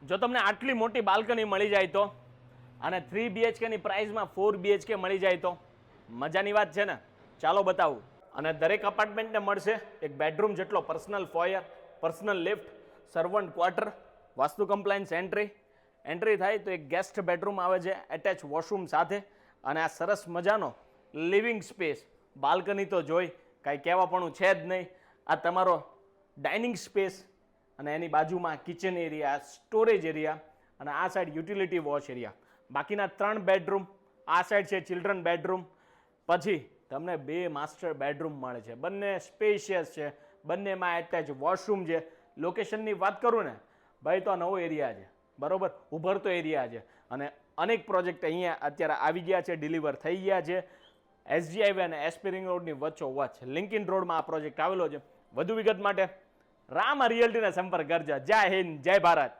જો તમને આટલી મોટી બાલ્કની મળી જાય તો અને 3 BHK ની પ્રાઇસમાં 4 BHK મળી જાય તો મજાની વાત છે ને. ચાલો બતાવું. અને દરેક અપાર્ટમેન્ટને મળશે એક બેડરૂમ જેટલો personal foyer, personal lift, servant quarter, vastu compliance entry થાય તો એક ગેસ્ટ બેડરૂમ આવે છે એટેચ વોશરૂમ સાથે. અને આ સરસ મજાનો લિવિંગ સ્પેસ, બાલ્કની તો જોઈ કાંઈ કહેવાપણું છે જ નહીં. આ તમારો ડાઇનિંગ સ્પેસ અને એની બાજુમાં કિચન એરિયા, સ્ટોરેજ એરિયા અને આ સાઈડ યુટિલિટી વોશ એરિયા. બાકીના 3 બેડરૂમ, આ સાઈડ છે ચિલ્ડ્રન બેડરૂમ. પછી તમને 2 માસ્ટર બેડરૂમ મળે છે, બંને સ્પેશિયસ છે, બંનેમાં એટેચ વોશરૂમ છે. લોકેશનની વાત કરું ને ભાઈ તો આ નવો એરિયા છે, બરોબર, ઉભરતો એરિયા છે. અને અનેક પ્રોજેક્ટ અહીંયા અત્યારે આવી ગયા છે, ડિલિવર થઈ ગયા છે. SG હાઈવે અને SP રિંગ રોડની વચ્ચોવચ્ચ લિંકિન રોડમાં આ પ્રોજેક્ટ આવેલો છે. વધુ વિગત માટે રામા રિયલ્ટીને સંપર્ક કરજો. જય હિન્દ, જય ભારત.